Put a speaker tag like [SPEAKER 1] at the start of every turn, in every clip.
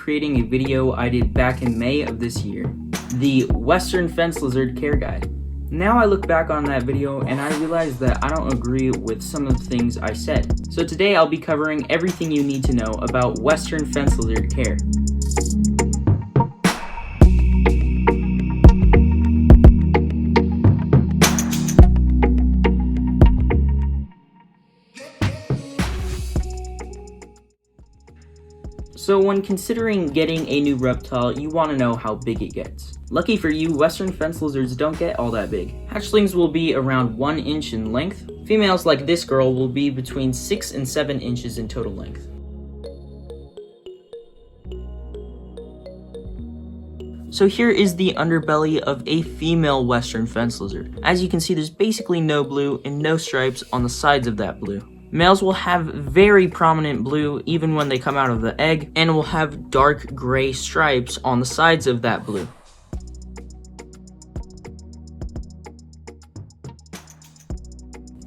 [SPEAKER 1] recreating a video I did back in May of this year, the Western Fence Lizard Care Guide. Now I look back on that video and I realize that I don't agree with some of the things I said. So today I'll be covering everything you need to know about Western Fence Lizard care. So when considering getting a new reptile, you want to know how big it gets. Lucky for you, Western Fence Lizards don't get all that big. Hatchlings will be around 1 inch in length. Females like this girl will be between 6 and 7 inches in total length. So here is the underbelly of a female Western Fence Lizard. As you can see, there's basically no blue and no stripes on the sides of that blue. Males will have very prominent blue even when they come out of the egg, and will have dark gray stripes on the sides of that blue.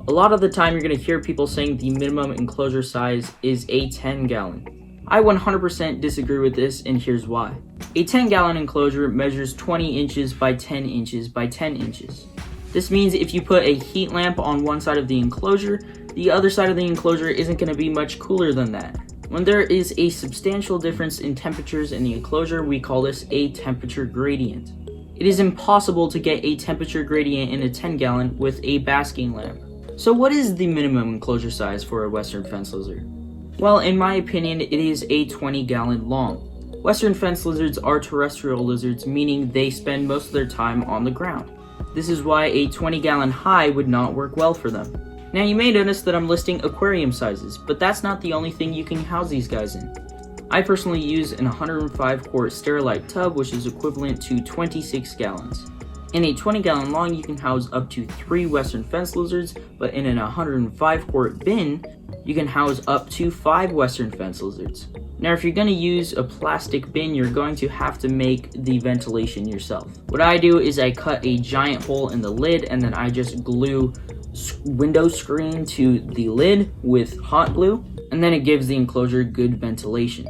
[SPEAKER 1] A lot of the time you're going to hear people saying the minimum enclosure size is a 10-gallon. I 100% disagree with this, and here's why. A 10-gallon enclosure measures 20 inches by 10 inches by 10 inches. This means if you put a heat lamp on one side of the enclosure, the other side of the enclosure isn't going to be much cooler than that. When there is a substantial difference in temperatures in the enclosure, we call this a temperature gradient. It is impossible to get a temperature gradient in a 10-gallon with a basking lamp. So what is the minimum enclosure size for a Western Fence Lizard? Well, in my opinion, it is a 20-gallon long. Western Fence Lizards are terrestrial lizards, meaning they spend most of their time on the ground. This is why a 20-gallon high would not work well for them. Now you may notice that I'm listing aquarium sizes, but that's not the only thing you can house these guys in. I personally use an 105-quart Sterilite tub, which is equivalent to 26 gallons. In a 20-gallon long, you can house up to 3 Western Fence Lizards, but in an 105-quart bin, you can house up to 5 Western Fence Lizards. Now, if you're going to use a plastic bin, you're going to have to make the ventilation yourself. What I do is I cut a giant hole in the lid, and then I just glue window screen to the lid with hot glue, and then it gives the enclosure good ventilation.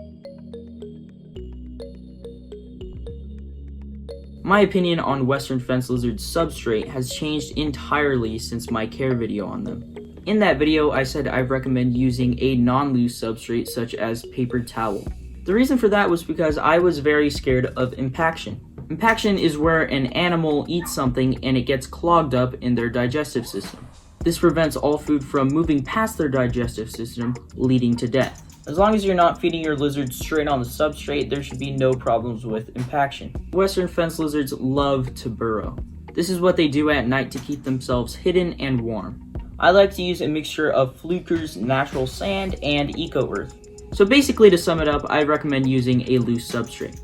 [SPEAKER 1] My opinion on Western Fence Lizard's substrate has changed entirely since my care video on them. In that video, I said I recommend using a non-loose substrate such as paper towel. The reason for that was because I was very scared of impaction. Impaction is where an animal eats something and it gets clogged up in their digestive system. This prevents all food from moving past their digestive system, leading to death. As long as you're not feeding your lizards straight on the substrate, there should be no problems with impaction. Western Fence Lizards love to burrow. This is what they do at night to keep themselves hidden and warm. I like to use a mixture of Fluker's natural sand and eco earth. So basically, to sum it up, I recommend using a loose substrate.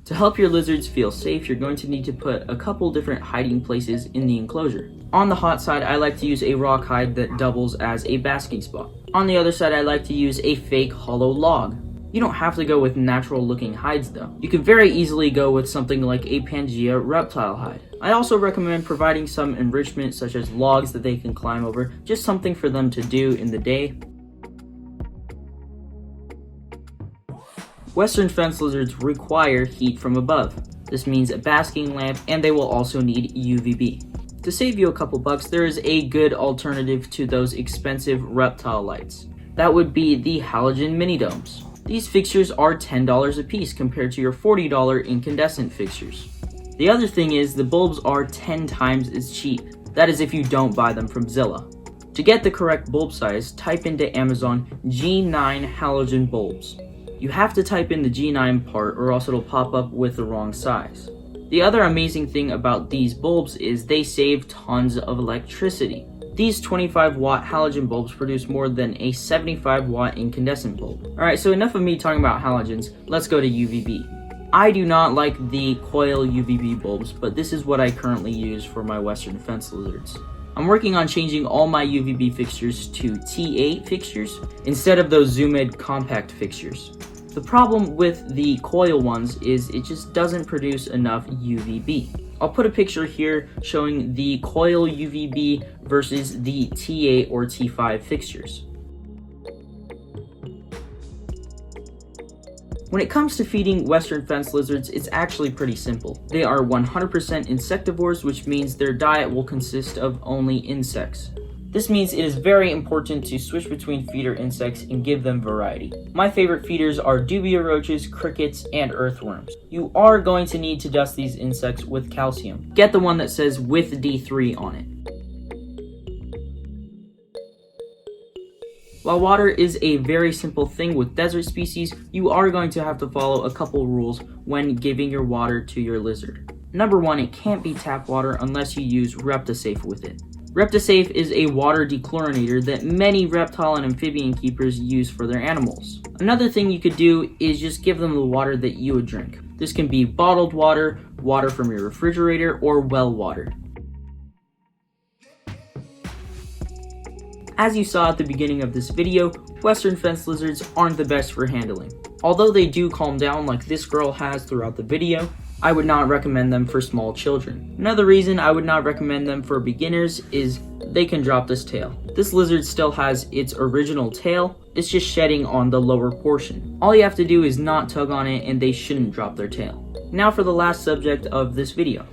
[SPEAKER 1] To help your lizards feel safe, you're going to need to put a couple different hiding places in the enclosure. On the hot side, I like to use a rock hide that doubles as a basking spot. On the other side, I like to use a fake hollow log. You don't have to go with natural looking hides though. You could very easily go with something like a Pangea reptile hide. I also recommend providing some enrichment such as logs that they can climb over, just something for them to do in the day. Western Fence Lizards require heat from above. This means a basking lamp, and they will also need UVB. To save you a couple bucks, there is a good alternative to those expensive reptile lights. That would be the halogen mini domes. These fixtures are $10 a piece compared to your $40 incandescent fixtures. The other thing is the bulbs are 10 times as cheap. That is if you don't buy them from Zillow. To get the correct bulb size, type into Amazon G9 halogen bulbs. You have to type in the G9 part or else it'll pop up with the wrong size. The other amazing thing about these bulbs is they save tons of electricity. These 25-watt halogen bulbs produce more than a 75-watt incandescent bulb. Alright, so enough of me talking about halogens, let's go to UVB. I do not like the coil UVB bulbs, but this is what I currently use for my Western Fence Lizards. I'm working on changing all my UVB fixtures to T8 fixtures instead of those Zoom-Ed compact fixtures. The problem with the coil ones is it just doesn't produce enough UVB. I'll put a picture here showing the coil UVB versus the T8 or T5 fixtures. When it comes to feeding western fence lizards, it's actually pretty simple. They are 100% insectivores, which means their diet will consist of only insects. This means it is very important to switch between feeder insects and give them variety. My favorite feeders are dubia roaches, crickets, and earthworms. You are going to need to dust these insects with calcium. Get the one that says with D3 on it. While water is a very simple thing with desert species, you are going to have to follow a couple rules when giving your water to your lizard. Number 1, it can't be tap water unless you use Reptisafe with it. Reptisafe is a water dechlorinator that many reptile and amphibian keepers use for their animals. Another thing you could do is just give them the water that you would drink. This can be bottled water, water from your refrigerator, or well water. As you saw at the beginning of this video, western fence lizards aren't the best for handling. Although they do calm down like this girl has throughout the video, I would not recommend them for small children. Another reason I would not recommend them for beginners is they can drop this tail. This lizard still has its original tail, it's just shedding on the lower portion. All you have to do is not tug on it and they shouldn't drop their tail. Now for the last subject of this video.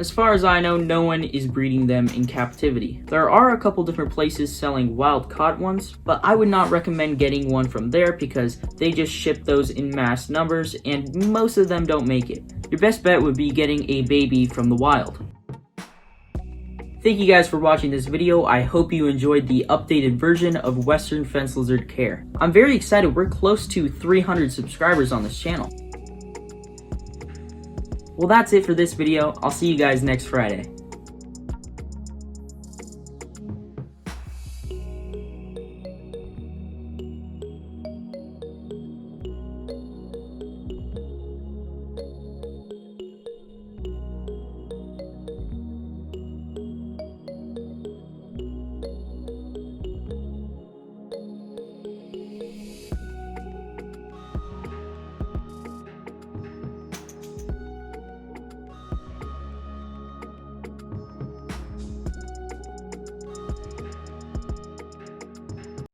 [SPEAKER 1] As far as I know, no one is breeding them in captivity. There are a couple different places selling wild caught ones, but I would not recommend getting one from there because they just ship those in mass numbers and most of them don't make it. Your best bet would be getting a baby from the wild. Thank you guys for watching this video. I hope you enjoyed the updated version of Western Fence Lizard Care. I'm very excited, we're close to 300 subscribers on this channel. Well, that's it for this video. I'll see you guys next Friday.